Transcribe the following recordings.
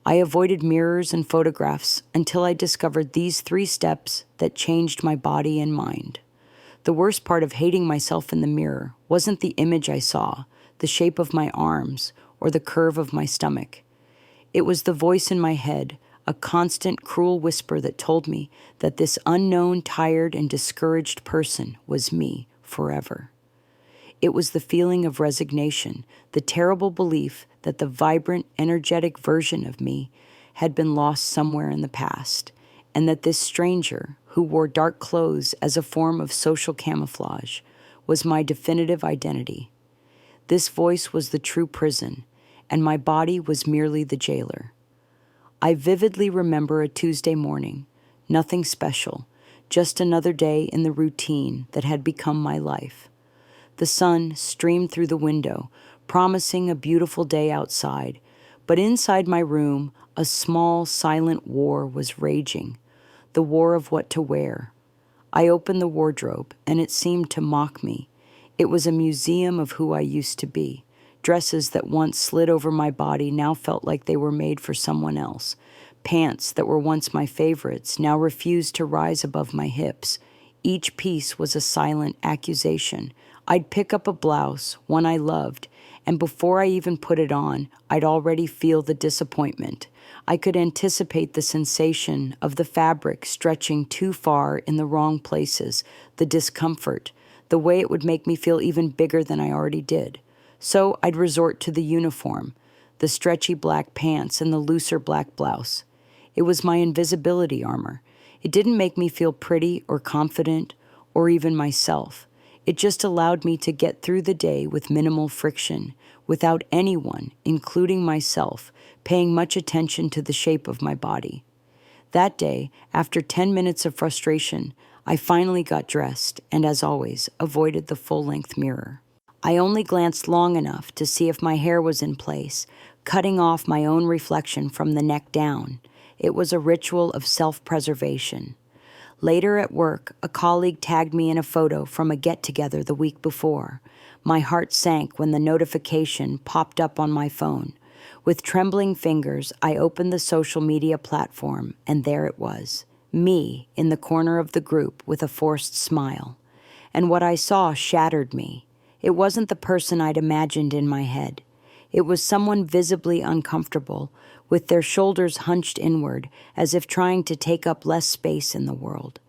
I avoided mirrors and photographs until I discovered these 3 steps that changed my body and mind. The worst part of hating myself in the mirror wasn't the image I saw, the shape of my arms, or the curve of my stomach. It was the voice in my head, a constant, cruel whisper that told me that this unknown, tired, and discouraged person was me forever. It was the feeling of resignation, the terrible belief that the vibrant, energetic version of me had been lost somewhere in the past, and that this stranger, who wore dark clothes as a form of social camouflage, was my definitive identity. This voice was the true prison, and my body was merely the jailer. I vividly remember a Tuesday morning, nothing special, just another day in the routine that had become my life. The sun streamed through the window, promising a beautiful day outside, but inside my room, a small, silent war was raging, the war of what to wear. I opened the wardrobe, and it seemed to mock me. It was a museum of who I used to be. Dresses that once slid over my body now felt like they were made for someone else. Pants that were once my favorites now refused to rise above my hips. Each piece was a silent accusation. I'd pick up a blouse, one I loved, and before I even put it on, I'd already feel the disappointment. I could anticipate the sensation of the fabric stretching too far in the wrong places, the discomfort, the way it would make me feel even bigger than I already did. So I'd resort to the uniform, the stretchy black pants and the looser black blouse. It was my invisibility armor. It didn't make me feel pretty or confident or even myself. It just allowed me to get through the day with minimal friction, without anyone, including myself, paying much attention to the shape of my body. That day, after 10 minutes of frustration, I finally got dressed and, as always, avoided the full-length mirror. I only glanced long enough to see if my hair was in place, cutting off my own reflection from the neck down. It was a ritual of self-preservation. Later at work, a colleague tagged me in a photo from a get-together the week before. My heart sank when the notification popped up on my phone. With trembling fingers, I opened the social media platform, and there it was, me in the corner of the group with a forced smile. And what I saw shattered me. It wasn't the person I'd imagined in my head. It was someone visibly uncomfortable, with their shoulders hunched inward, as if trying to take up less space in the world.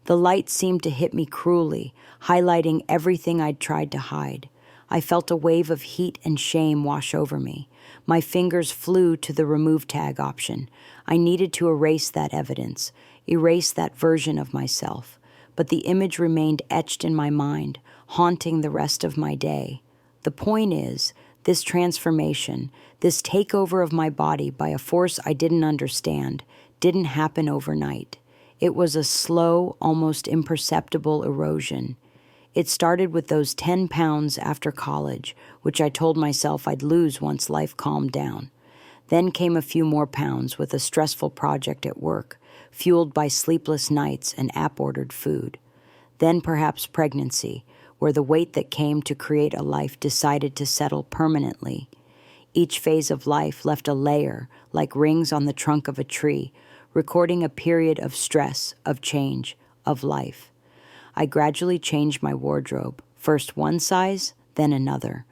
The light seemed to hit me cruelly, highlighting everything I'd tried to hide. I felt a wave of heat and shame wash over me. My fingers flew to the remove tag option. I needed to erase that evidence, erase that version of myself. But the image remained etched in my mind, haunting the rest of my day. The point is, this transformation, this takeover of my body by a force I didn't understand, didn't happen overnight. It was a slow, almost imperceptible erosion. It started with those 10 pounds after college, which I told myself I'd lose once life calmed down. Then came a few more pounds with a stressful project at work, fueled by sleepless nights and app-ordered food. Then perhaps pregnancy, where the weight that came to create a life decided to settle permanently. Each phase of life left a layer, like rings on the trunk of a tree, recording a period of stress, of change, of life. I gradually changed my wardrobe, first one size, then another.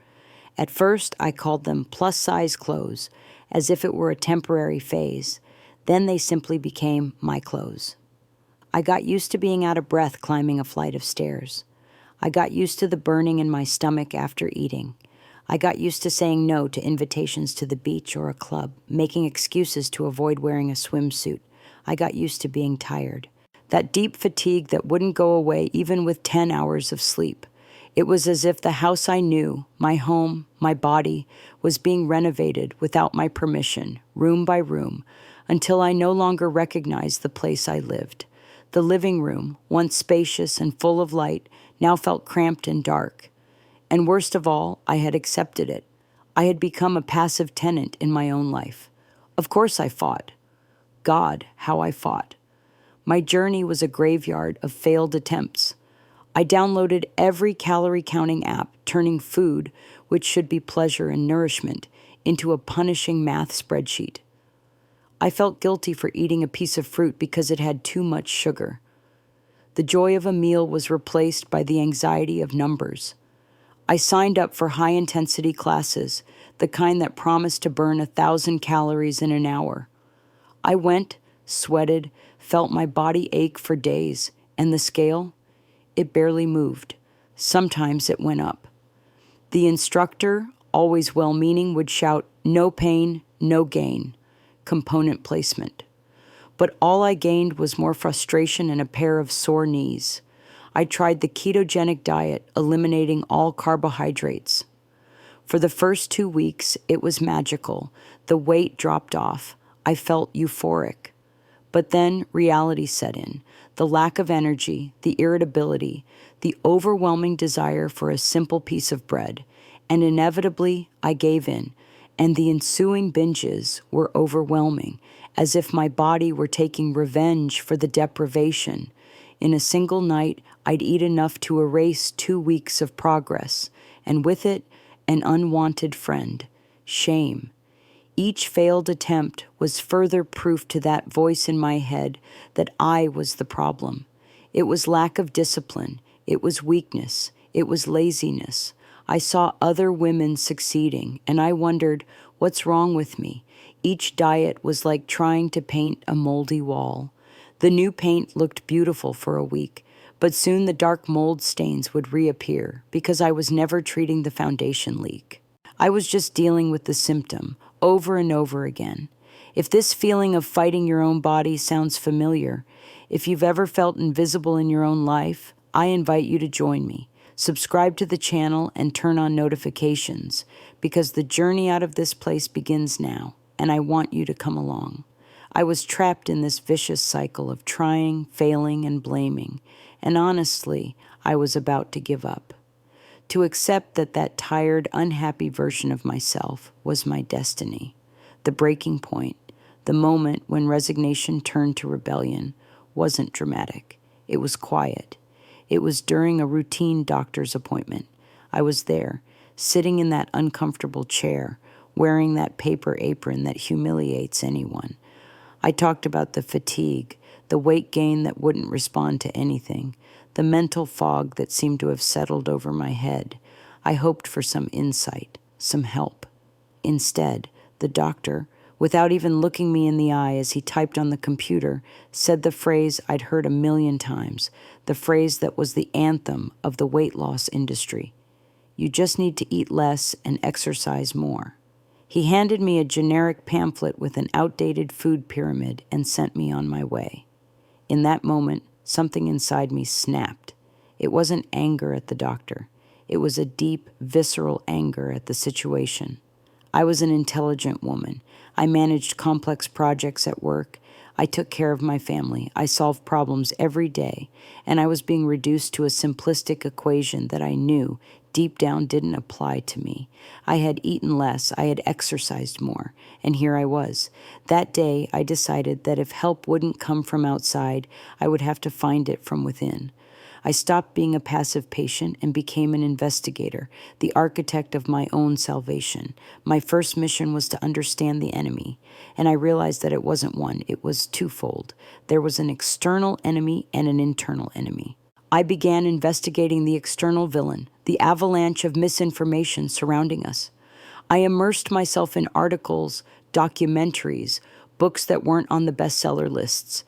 At first, I called them plus-size clothes, as if it were a temporary phase. Then they simply became my clothes. I got used to being out of breath climbing a flight of stairs. I got used to the burning in my stomach after eating. I got used to saying no to invitations to the beach or a club, making excuses to avoid wearing a swimsuit. I got used to being tired. That deep fatigue that wouldn't go away even with 10 hours of sleep. It was as if the house I knew, my home, my body, was being renovated without my permission, room by room, until I no longer recognized the place I lived. The living room, once spacious and full of light, now felt cramped and dark. And worst of all, I had accepted it. I had become a passive tenant in my own life. Of course I fought. God, how I fought. My journey was a graveyard of failed attempts. I downloaded every calorie-counting app, turning food, which should be pleasure and nourishment, into a punishing math spreadsheet. I felt guilty for eating a piece of fruit because it had too much sugar. The joy of a meal was replaced by the anxiety of numbers. I signed up for high-intensity classes, the kind that promised to burn 1,000 calories in an hour. I went, sweated, felt my body ache for days, and the scale? It barely moved. Sometimes it went up. The instructor, always well-meaning, would shout, "No pain, no gain." Component placement. But all I gained was more frustration and a pair of sore knees. I tried the ketogenic diet, eliminating all carbohydrates. For the first 2 weeks, it was magical. The weight dropped off. I felt euphoric. But then reality set in. The lack of energy, the irritability, the overwhelming desire for a simple piece of bread. And inevitably, I gave in. And the ensuing binges were overwhelming, as if my body were taking revenge for the deprivation. In a single night, I'd eat enough to erase 2 weeks of progress, and with it, an unwanted friend, shame. Each failed attempt was further proof to that voice in my head that I was the problem. It was lack of discipline. It was weakness. It was laziness. I saw other women succeeding, and I wondered, what's wrong with me? Each diet was like trying to paint a moldy wall. The new paint looked beautiful for a week, but soon the dark mold stains would reappear because I was never treating the foundation leak. I was just dealing with the symptom over and over again. If this feeling of fighting your own body sounds familiar, if you've ever felt invisible in your own life, I invite you to join me. Subscribe to the channel and turn on notifications because the journey out of this place begins now, and I want you to come along. I was trapped in this vicious cycle of trying, failing, and blaming, and honestly, I was about to give up. To accept that tired, unhappy version of myself was my destiny. The breaking point, the moment when resignation turned to rebellion, wasn't dramatic. It was quiet. It was during a routine doctor's appointment. I was there, sitting in that uncomfortable chair, wearing that paper apron that humiliates anyone. I talked about the fatigue, the weight gain that wouldn't respond to anything, the mental fog that seemed to have settled over my head. I hoped for some insight, some help. Instead, the doctor, without even looking me in the eye as he typed on the computer, said the phrase I'd heard 1,000,000 times, the phrase that was the anthem of the weight loss industry. You just need to eat less and exercise more. He handed me a generic pamphlet with an outdated food pyramid and sent me on my way. In that moment, something inside me snapped. It wasn't anger at the doctor. It was a deep, visceral anger at the situation. I was an intelligent woman. I managed complex projects at work. I took care of my family. I solved problems every day, and I was being reduced to a simplistic equation that I knew deep down didn't apply to me. I had eaten less, I had exercised more, and here I was. That day, I decided that if help wouldn't come from outside, I would have to find it from within. I stopped being a passive patient and became an investigator, the architect of my own salvation. My first mission was to understand the enemy, and I realized that it wasn't one, it was twofold. There was an external enemy and an internal enemy. I began investigating the external villain, the avalanche of misinformation surrounding us. I immersed myself in articles, documentaries, books that weren't on the bestseller lists,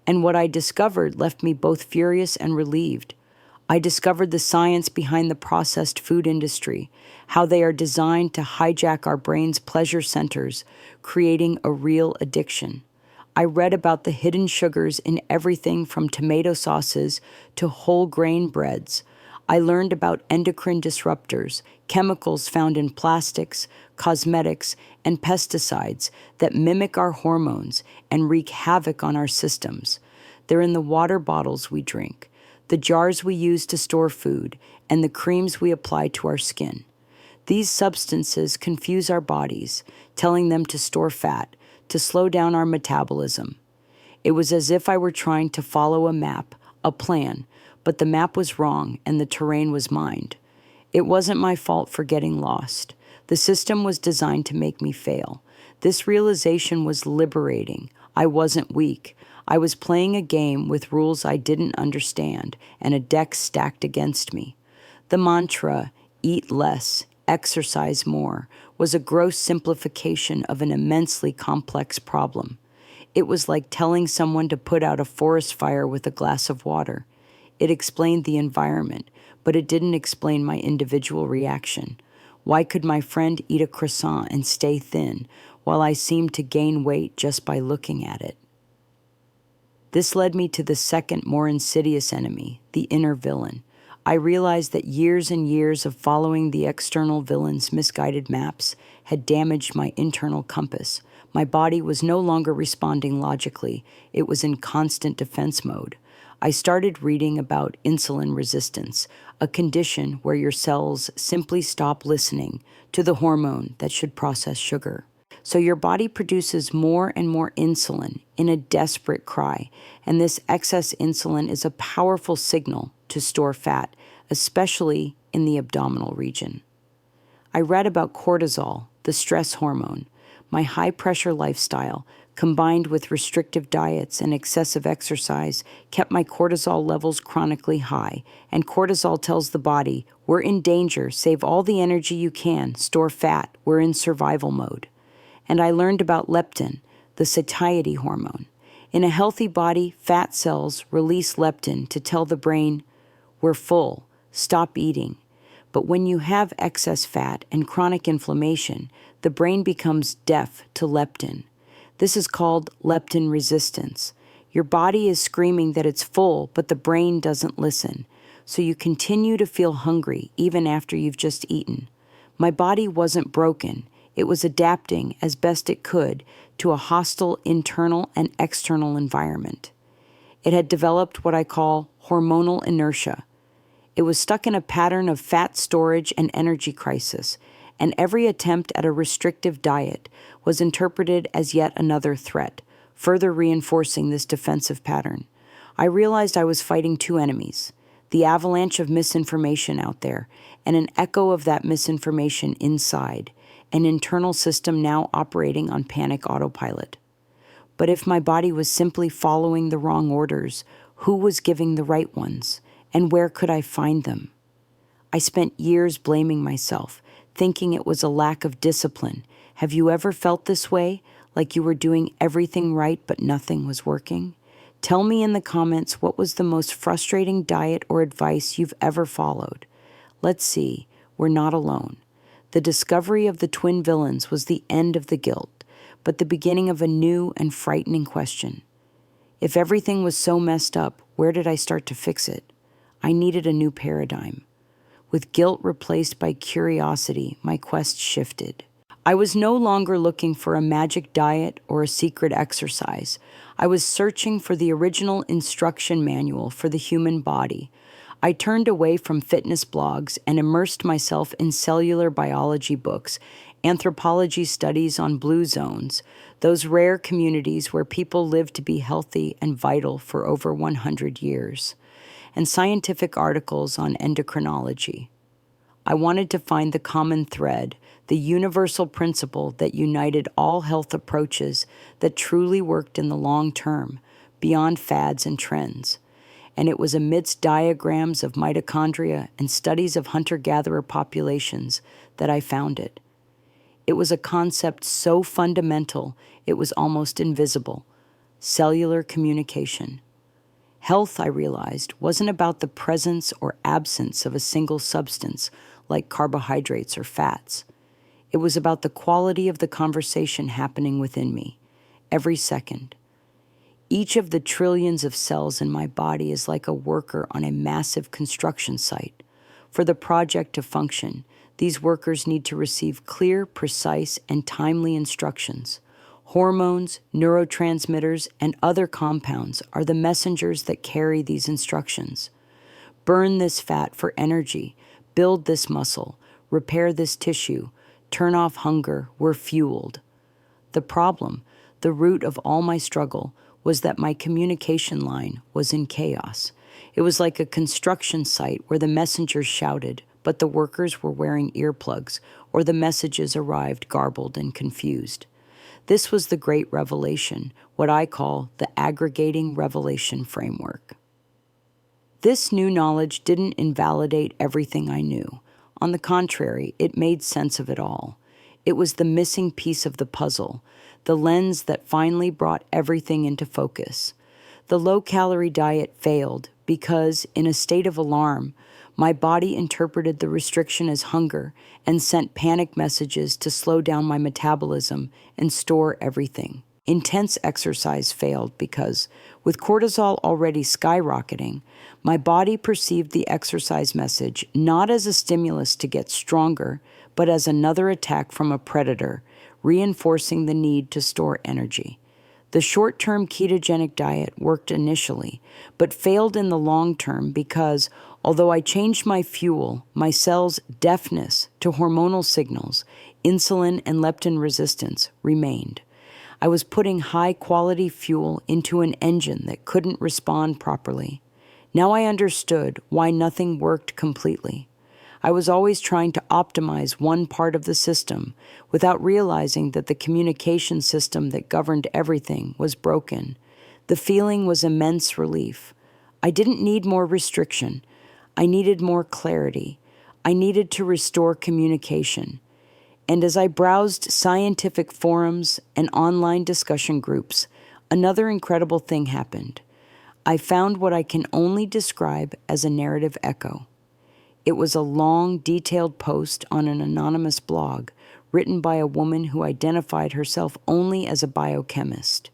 and what I discovered left me both furious and relieved. I discovered the science behind the processed food industry, how they are designed to hijack our brain's pleasure centers, creating a real addiction. I read about the hidden sugars in everything from tomato sauces to whole grain breads. I learned about endocrine disruptors, chemicals found in plastics, cosmetics, and pesticides that mimic our hormones and wreak havoc on our systems. They're in the water bottles we drink, the jars we use to store food, and the creams we apply to our skin. These substances confuse our bodies, telling them to store fat, to slow down our metabolism. It was as if I were trying to follow a map, a plan, but the map was wrong and the terrain was mined. It wasn't my fault for getting lost. The system was designed to make me fail. This realization was liberating. I wasn't weak. I was playing a game with rules I didn't understand and a deck stacked against me. The mantra, eat less, exercise more, was a gross simplification of an immensely complex problem. It was like telling someone to put out a forest fire with a glass of water. It explained the environment, but it didn't explain my individual reaction. Why could my friend eat a croissant and stay thin, while I seemed to gain weight just by looking at it? This led me to the second, more insidious enemy, the inner villain. I realized that years and years of following the external villain's misguided maps had damaged my internal compass. My body was no longer responding logically. It was in constant defense mode. I started reading about insulin resistance, a condition where your cells simply stop listening to the hormone that should process sugar. So your body produces more and more insulin in a desperate cry, and this excess insulin is a powerful signal to store fat, especially in the abdominal region. I read about cortisol, the stress hormone. My high-pressure lifestyle, combined with restrictive diets and excessive exercise, kept my cortisol levels chronically high, and cortisol tells the body, we're in danger, save all the energy you can, store fat, we're in survival mode. And I learned about leptin, the satiety hormone. In a healthy body, fat cells release leptin to tell the brain, we're full, stop eating. But when you have excess fat and chronic inflammation, the brain becomes deaf to leptin. This is called leptin resistance. Your body is screaming that it's full, but the brain doesn't listen. So you continue to feel hungry even after you've just eaten. My body wasn't broken. It was adapting as best it could to a hostile internal and external environment. It had developed what I call hormonal inertia. It was stuck in a pattern of fat storage and energy crisis, and every attempt at a restrictive diet was interpreted as yet another threat, further reinforcing this defensive pattern. I realized I was fighting two enemies, the avalanche of misinformation out there, and an echo of that misinformation inside, an internal system now operating on panic autopilot. But if my body was simply following the wrong orders, who was giving the right ones, and where could I find them? I spent years blaming myself, thinking it was a lack of discipline. Have you ever felt this way, like you were doing everything right but nothing was working? Tell me in the comments what was the most frustrating diet or advice you've ever followed. Let's see, we're not alone. The discovery of the twin villains was the end of the guilt, but the beginning of a new and frightening question. If everything was so messed up, where did I start to fix it? I needed a new paradigm. With guilt replaced by curiosity, my quest shifted. I was no longer looking for a magic diet or a secret exercise. I was searching for the original instruction manual for the human body. I turned away from fitness blogs and immersed myself in cellular biology books, anthropology studies on blue zones, those rare communities where people live to be healthy and vital for over 100 years, and scientific articles on endocrinology. I wanted to find the common thread, the universal principle that united all health approaches that truly worked in the long term, beyond fads and trends. And it was amidst diagrams of mitochondria and studies of hunter-gatherer populations that I found it. It was a concept so fundamental it was almost invisible: cellular communication. Health, I realized, wasn't about the presence or absence of a single substance like carbohydrates or fats. It was about the quality of the conversation happening within me, every second. Each of the trillions of cells in my body is like a worker on a massive construction site. For the project to function, these workers need to receive clear, precise, and timely instructions. Hormones, neurotransmitters, and other compounds are the messengers that carry these instructions. Burn this fat for energy, build this muscle, repair this tissue, turn off hunger, we're fueled. The problem, the root of all my struggle, was that my communication line was in chaos. It was like a construction site where the messengers shouted, but the workers were wearing earplugs, or the messages arrived garbled and confused. This was the great revelation, what I call the aggregating revelation framework. This new knowledge didn't invalidate everything I knew. On the contrary, it made sense of it all. It was the missing piece of the puzzle, the lens that finally brought everything into focus. The low-calorie diet failed because, in a state of alarm, my body interpreted the restriction as hunger and sent panic messages to slow down my metabolism and store everything. Intense exercise failed because, with cortisol already skyrocketing, my body perceived the exercise message not as a stimulus to get stronger, but as another attack from a predator, reinforcing the need to store energy. The short-term ketogenic diet worked initially, but failed in the long term because, although I changed my fuel, my cells' deafness to hormonal signals, insulin and leptin resistance, remained. I was putting high-quality fuel into an engine that couldn't respond properly. Now I understood why nothing worked completely. I was always trying to optimize one part of the system without realizing that the communication system that governed everything was broken. The feeling was immense relief. I didn't need more restriction. I needed more clarity. I needed to restore communication. And as I browsed scientific forums and online discussion groups, another incredible thing happened. I found what I can only describe as a narrative echo. It was a long, detailed post on an anonymous blog written by a woman who identified herself only as a biochemist.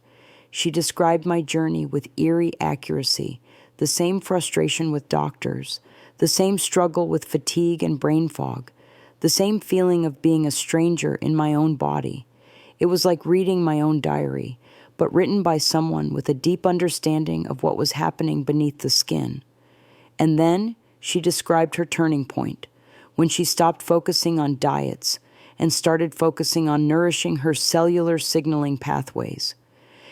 She described my journey with eerie accuracy, the same frustration with doctors, the same struggle with fatigue and brain fog, the same feeling of being a stranger in my own body. It was like reading my own diary, but written by someone with a deep understanding of what was happening beneath the skin. And then she described her turning point, when she stopped focusing on diets and started focusing on nourishing her cellular signaling pathways.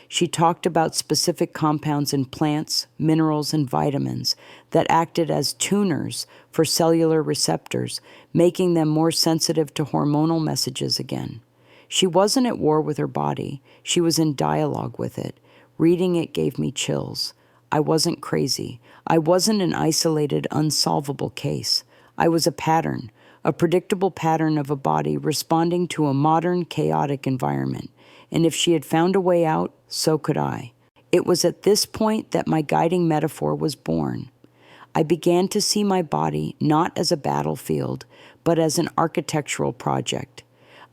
She talked about specific compounds in plants, minerals, and vitamins that acted as tuners for cellular receptors, making them more sensitive to hormonal messages again. She wasn't at war with her body. She was in dialogue with it. Reading it gave me chills. I wasn't crazy. I wasn't an isolated, unsolvable case. I was a pattern, a predictable pattern of a body responding to a modern, chaotic environment. And if she had found a way out, so could I. It was at this point that my guiding metaphor was born. I began to see my body not as a battlefield, but as an architectural project,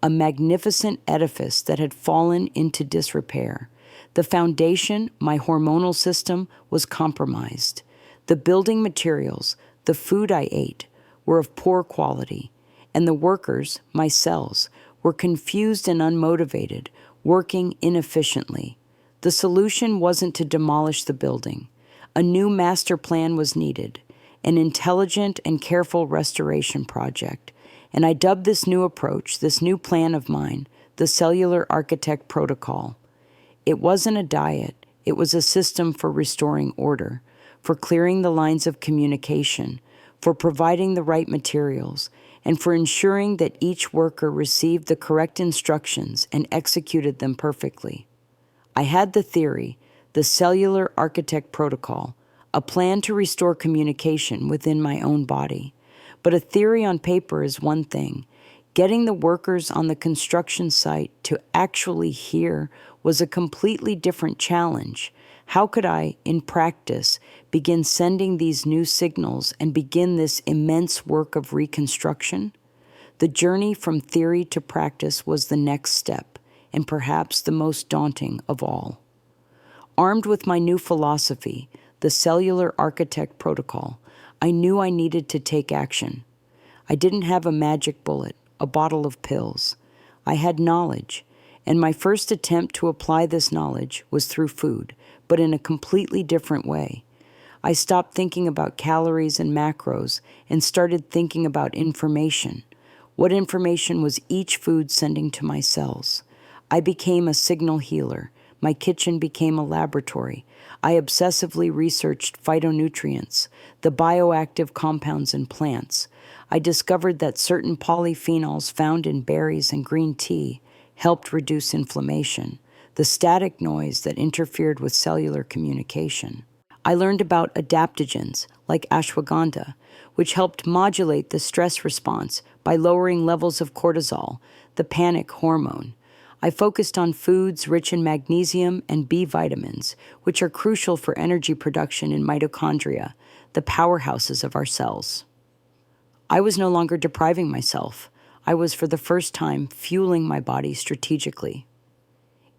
a magnificent edifice that had fallen into disrepair. The foundation, my hormonal system, was compromised. The building materials, the food I ate, were of poor quality, and the workers, my cells, were confused and unmotivated, working inefficiently. The solution wasn't to demolish the building. A new master plan was needed, an intelligent and careful restoration project, and I dubbed this new approach, this new plan of mine, the Cellular Architect Protocol. It wasn't a diet, it was a system for restoring order, for clearing the lines of communication, for providing the right materials, and for ensuring that each worker received the correct instructions and executed them perfectly. I had the theory, the Cellular Architect Protocol, a plan to restore communication within my own body. But a theory on paper is one thing. Getting the workers on the construction site to actually hear was a completely different challenge. How could I, in practice, begin sending these new signals and begin this immense work of reconstruction? The journey from theory to practice was the next step, and perhaps the most daunting of all. Armed with my new philosophy, the Cellular Architect Protocol, I knew I needed to take action. I didn't have a magic bullet, a bottle of pills. I had knowledge, and my first attempt to apply this knowledge was through food, but in a completely different way. I stopped thinking about calories and macros and started thinking about information. What information was each food sending to my cells? I became a signal healer. My kitchen became a laboratory. I obsessively researched phytonutrients, the bioactive compounds in plants. I discovered that certain polyphenols found in berries and green tea helped reduce inflammation, the static noise that interfered with cellular communication. I learned about adaptogens like ashwagandha, which helped modulate the stress response by lowering levels of cortisol, the panic hormone. I focused on foods rich in magnesium and B vitamins, which are crucial for energy production in mitochondria, the powerhouses of our cells. I was no longer depriving myself. I was, for the first time, fueling my body strategically.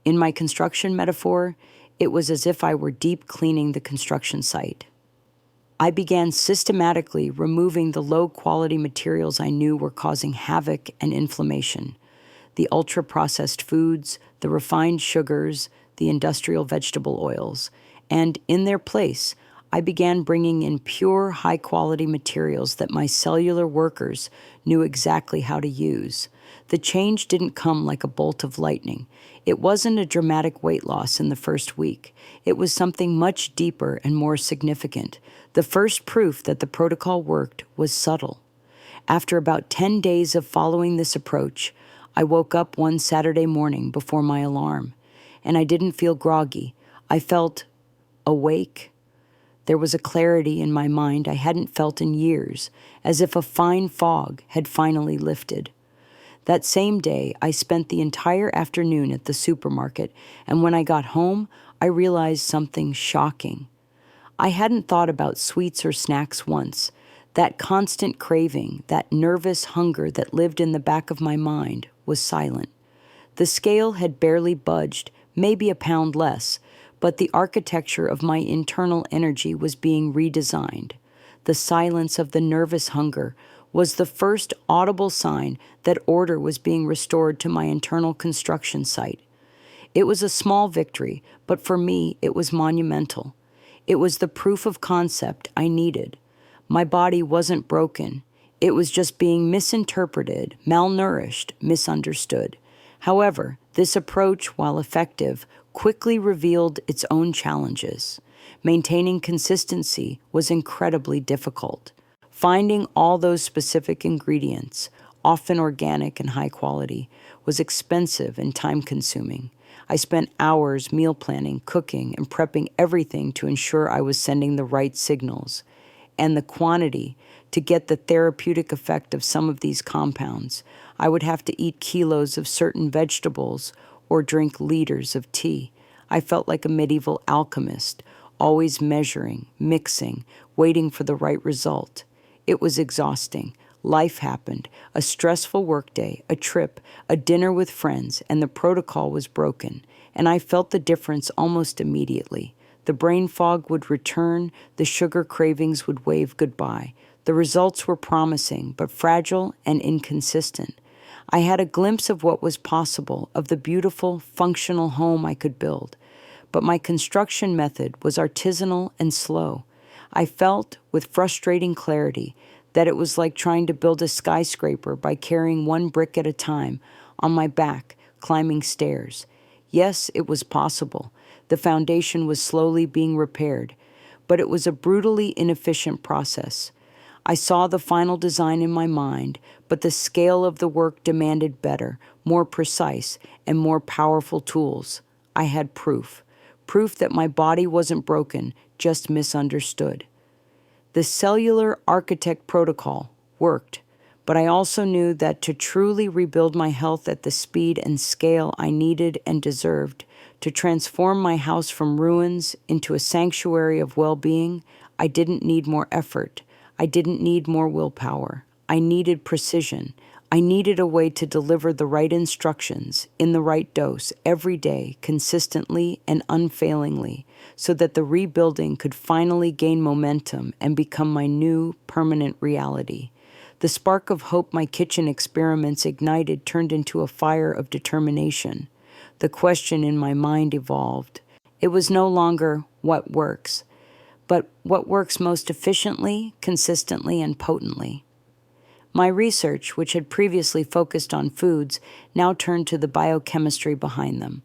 In my construction metaphor, it was as if I were deep cleaning the construction site. I began systematically removing the low-quality materials I knew were causing havoc and inflammation: the ultra-processed foods, the refined sugars, the industrial vegetable oils, and in their place, I began bringing in pure, high-quality materials that my cellular workers knew exactly how to use. The change didn't come like a bolt of lightning. It wasn't a dramatic weight loss in the first week. It was something much deeper and more significant. The first proof that the protocol worked was subtle. After about 10 days of following this approach, I woke up one Saturday morning before my alarm, and I didn't feel groggy. I felt awake. There was a clarity in my mind I hadn't felt in years, as if a fine fog had finally lifted. That same day, I spent the entire afternoon at the supermarket, and when I got home, I realized something shocking. I hadn't thought about sweets or snacks once. That constant craving, that nervous hunger that lived in the back of my mind, was silent. The scale had barely budged, maybe a pound less, but the architecture of my internal energy was being redesigned. The silence of the nervous hunger was the first audible sign that order was being restored to my internal construction site. It was a small victory, but for me it was monumental. It was the proof of concept I needed. My body wasn't broken. It was just being misinterpreted, malnourished, misunderstood. However, this approach, while effective, quickly revealed its own challenges. Maintaining consistency was incredibly difficult. Finding all those specific ingredients, often organic and high quality, was expensive and time-consuming. I spent hours meal planning, cooking, and prepping everything to ensure I was sending the right signals. And the quantity, to get the therapeutic effect of some of these compounds, I would have to eat kilos of certain vegetables or drink liters of tea. I felt like a medieval alchemist, always measuring, mixing, waiting for the right result. It was exhausting. Life happened, a stressful workday, a trip, a dinner with friends, and the protocol was broken, and I felt the difference almost immediately. The brain fog would return, the sugar cravings would wave goodbye. The results were promising, but fragile and inconsistent. I had a glimpse of what was possible, of the beautiful, functional home I could build. But my construction method was artisanal and slow. I felt, with frustrating clarity, that it was like trying to build a skyscraper by carrying one brick at a time, on my back, climbing stairs. Yes, it was possible. The foundation was slowly being repaired, but it was a brutally inefficient process. I saw the final design in my mind, but the scale of the work demanded better, more precise, and more powerful tools. I had proof that my body wasn't broken, just misunderstood. The cellular architect protocol worked, but I also knew that to truly rebuild my health at the speed and scale I needed and deserved, to transform my house from ruins into a sanctuary of well-being, I didn't need more effort. I didn't need more willpower. I needed precision. I needed a way to deliver the right instructions in the right dose every day, consistently and unfailingly, so that the rebuilding could finally gain momentum and become my new permanent reality. The spark of hope my kitchen experiments ignited turned into a fire of determination. The question in my mind evolved. It was no longer what works, but what works most efficiently, consistently, and potently. My research, which had previously focused on foods, now turned to the biochemistry behind them.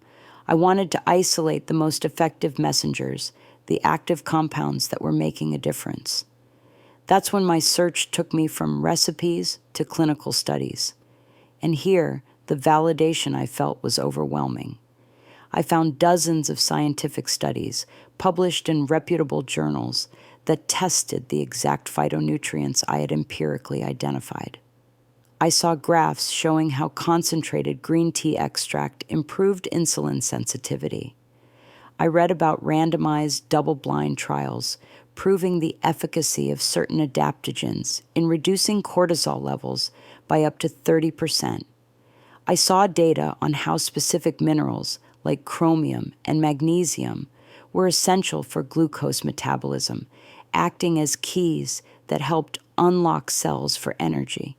I wanted to isolate the most effective messengers, the active compounds that were making a difference. That's when my search took me from recipes to clinical studies. And here, The validation I felt was overwhelming. I found dozens of scientific studies published in reputable journals that tested the exact phytonutrients I had empirically identified. I saw graphs showing how concentrated green tea extract improved insulin sensitivity. I read about randomized double-blind trials proving the efficacy of certain adaptogens in reducing cortisol levels by up to 30%. I saw data on how specific minerals like chromium and magnesium were essential for glucose metabolism, acting as keys that helped unlock cells for energy.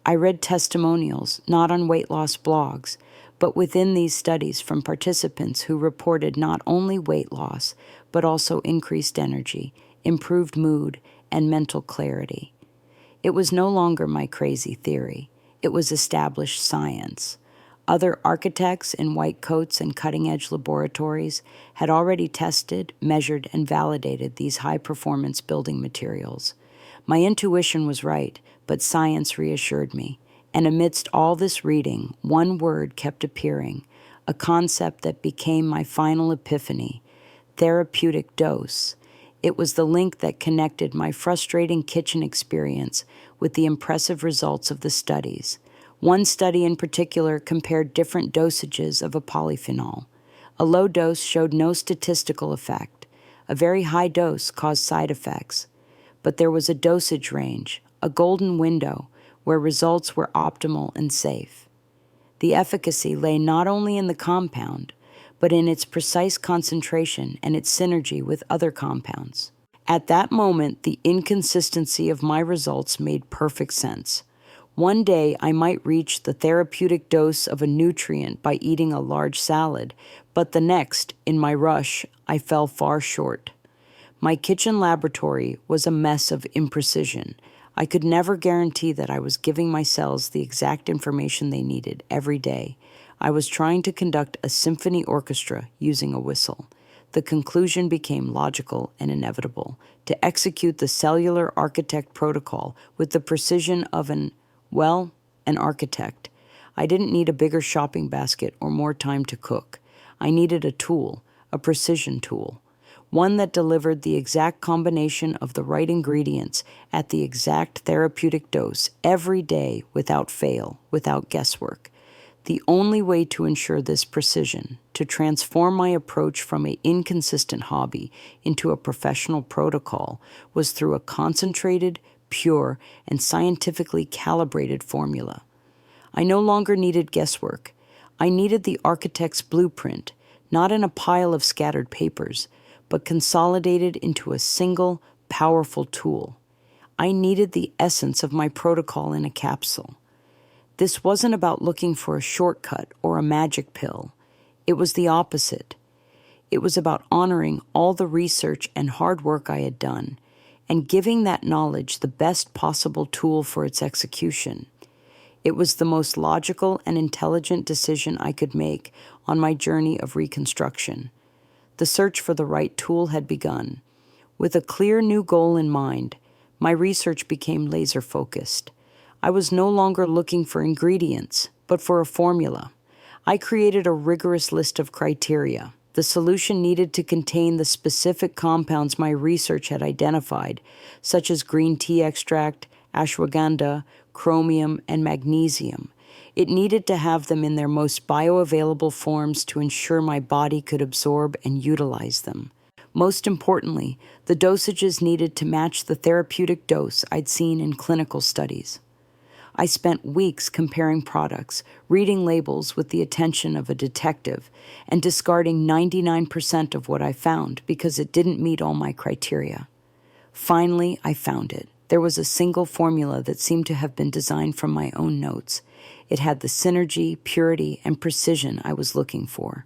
I read testimonials, not on weight loss blogs, but within these studies from participants who reported not only weight loss, but also increased energy, improved mood, and mental clarity. It was no longer my crazy theory. It was established science. Other architects in white coats and cutting-edge laboratories had already tested, measured, and validated these high-performance building materials. My intuition was right, but science reassured me. And amidst all this reading, one word kept appearing, a concept that became my final epiphany: therapeutic dose. It was the link that connected my frustrating kitchen experience with the impressive results of the studies. One study in particular compared different dosages of a polyphenol. A low dose showed no statistical effect. A very high dose caused side effects. But there was a dosage range, a golden window, where results were optimal and safe. The efficacy lay not only in the compound, but in its precise concentration and its synergy with other compounds. At that moment, the inconsistency of my results made perfect sense. One day, I might reach the therapeutic dose of a nutrient by eating a large salad, but the next, in my rush, I fell far short. My kitchen laboratory was a mess of imprecision. I could never guarantee that I was giving my cells the exact information they needed every day. I was trying to conduct a symphony orchestra using a whistle. The conclusion became logical and inevitable: to execute the cellular architect protocol with the precision of an architect. I didn't need a bigger shopping basket or more time to cook. I needed a tool, a precision tool. One that delivered the exact combination of the right ingredients at the exact therapeutic dose every day without fail, without guesswork. The only way to ensure this precision, to transform my approach from an inconsistent hobby into a professional protocol, was through a concentrated, pure, and scientifically calibrated formula. I no longer needed guesswork. I needed the architect's blueprint, not in a pile of scattered papers, but consolidated into a single, powerful tool. I needed the essence of my protocol in a capsule. This wasn't about looking for a shortcut or a magic pill. It was the opposite. It was about honoring all the research and hard work I had done, and giving that knowledge the best possible tool for its execution. It was the most logical and intelligent decision I could make on my journey of reconstruction. The search for the right tool had begun. With a clear new goal in mind, my research became laser-focused. I was no longer looking for ingredients, but for a formula. I created a rigorous list of criteria. The solution needed to contain the specific compounds my research had identified, such as green tea extract, ashwagandha, chromium, and magnesium. It needed to have them in their most bioavailable forms to ensure my body could absorb and utilize them. Most importantly, the dosages needed to match the therapeutic dose I'd seen in clinical studies. I spent weeks comparing products, reading labels with the attention of a detective, and discarding 99% of what I found because it didn't meet all my criteria. Finally, I found it. There was a single formula that seemed to have been designed from my own notes. It had the synergy, purity, and precision I was looking for.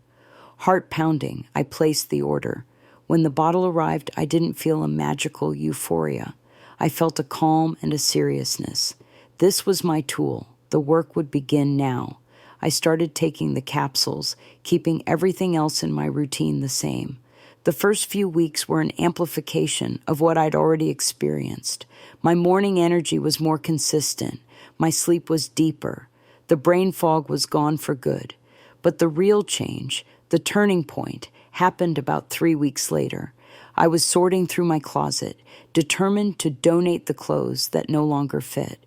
Heart pounding, I placed the order. When the bottle arrived, I didn't feel a magical euphoria. I felt a calm and a seriousness. This was my tool. The work would begin now. I started taking the capsules, keeping everything else in my routine the same. The first few weeks were an amplification of what I'd already experienced. My morning energy was more consistent. My sleep was deeper. The brain fog was gone for good. But the real change, the turning point, happened about 3 weeks later. I was sorting through my closet, determined to donate the clothes that no longer fit.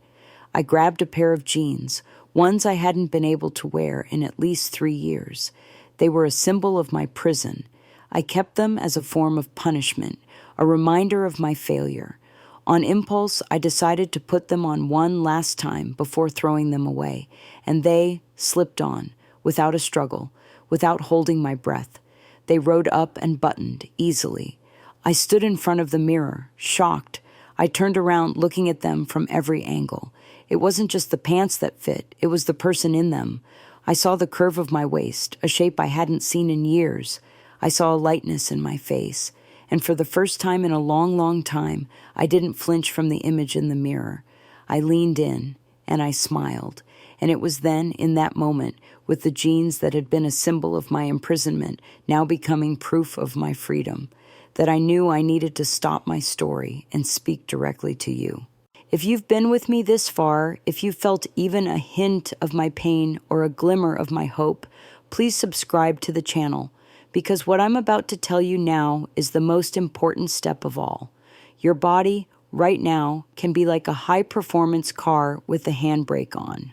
I grabbed a pair of jeans, ones I hadn't been able to wear in at least 3 years. They were a symbol of my prison. I kept them as a form of punishment, a reminder of my failure. On impulse, I decided to put them on one last time before throwing them away, and they slipped on, without a struggle, without holding my breath. They rode up and buttoned easily. I stood in front of the mirror, shocked. I turned around, looking at them from every angle. It wasn't just the pants that fit, it was the person in them. I saw the curve of my waist, a shape I hadn't seen in years. I saw a lightness in my face. And for the first time in a long, long time, I didn't flinch from the image in the mirror. I leaned in, and I smiled. And it was then, in that moment, with the jeans that had been a symbol of my imprisonment now becoming proof of my freedom, that I knew I needed to stop my story and speak directly to you. If you've been with me this far, if you felt even a hint of my pain or a glimmer of my hope, please subscribe to the channel, because what I'm about to tell you now is the most important step of all. Your body, right now, can be like a high-performance car with the handbrake on.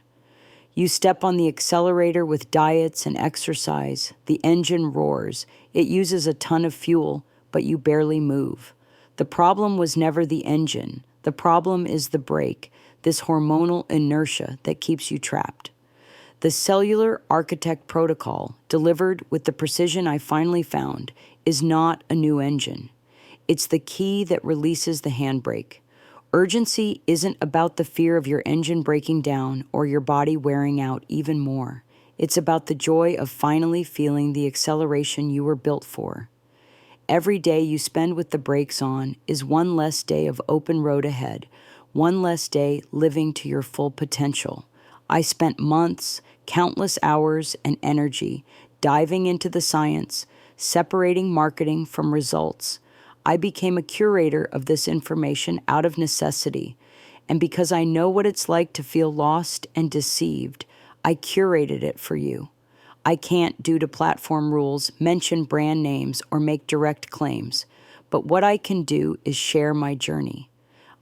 You step on the accelerator with diets and exercise, the engine roars, it uses a ton of fuel, but you barely move. The problem was never the engine. The problem is the brake, this hormonal inertia that keeps you trapped. The cellular architect protocol, delivered with the precision I finally found, is not a new engine. It's the key that releases the handbrake. Urgency isn't about the fear of your engine breaking down or your body wearing out even more. It's about the joy of finally feeling the acceleration you were built for. Every day you spend with the brakes on is one less day of open road ahead, one less day living to your full potential. I spent months, countless hours, and energy diving into the science, separating marketing from results. I became a curator of this information out of necessity, and because I know what it's like to feel lost and deceived, I curated it for you. I can't, due to platform rules, mention brand names or make direct claims, but what I can do is share my journey.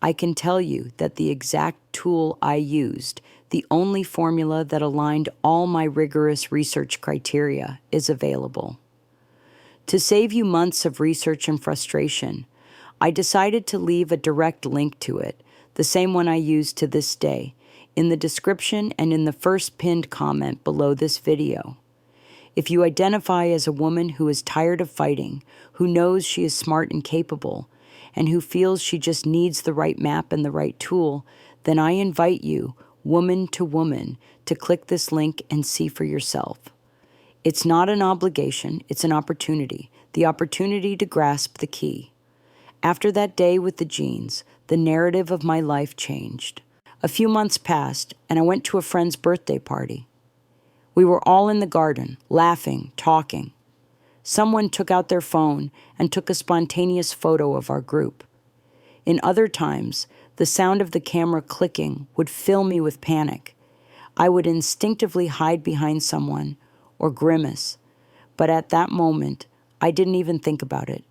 I can tell you that the exact tool I used, the only formula that aligned all my rigorous research criteria, is available. To save you months of research and frustration, I decided to leave a direct link to it, the same one I use to this day, in the description and in the first pinned comment below this video. If you identify as a woman who is tired of fighting, who knows she is smart and capable, and who feels she just needs the right map and the right tool, then I invite you, woman to woman, to click this link and see for yourself. It's not an obligation, it's an opportunity, the opportunity to grasp the key. After that day with the jeans, the narrative of my life changed. A few months passed, and I went to a friend's birthday party. We were all in the garden, laughing, talking. Someone took out their phone and took a spontaneous photo of our group. In other times, the sound of the camera clicking would fill me with panic. I would instinctively hide behind someone or grimace, but at that moment, I didn't even think about it.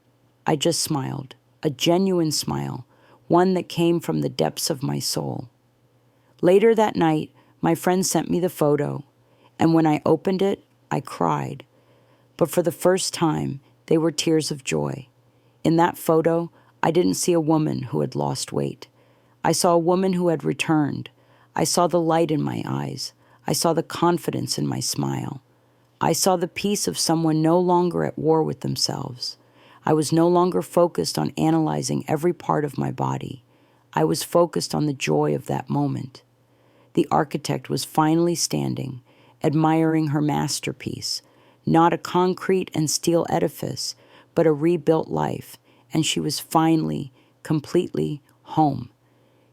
I just smiled, a genuine smile, one that came from the depths of my soul. Later that night, my friend sent me the photo, and when I opened it, I cried. But for the first time, they were tears of joy. In that photo, I didn't see a woman who had lost weight. I saw a woman who had returned. I saw the light in my eyes. I saw the confidence in my smile. I saw the peace of someone no longer at war with themselves. I was no longer focused on analyzing every part of my body. I was focused on the joy of that moment. The architect was finally standing, admiring her masterpiece, not a concrete and steel edifice, but a rebuilt life, and she was finally, completely home.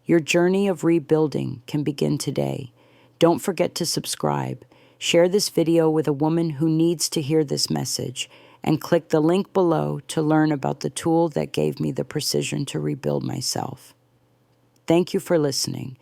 Your journey of rebuilding can begin today. Don't forget to subscribe. Share this video with a woman who needs to hear this message, and click the link below to learn about the tool that gave me the precision to rebuild myself. Thank you for listening.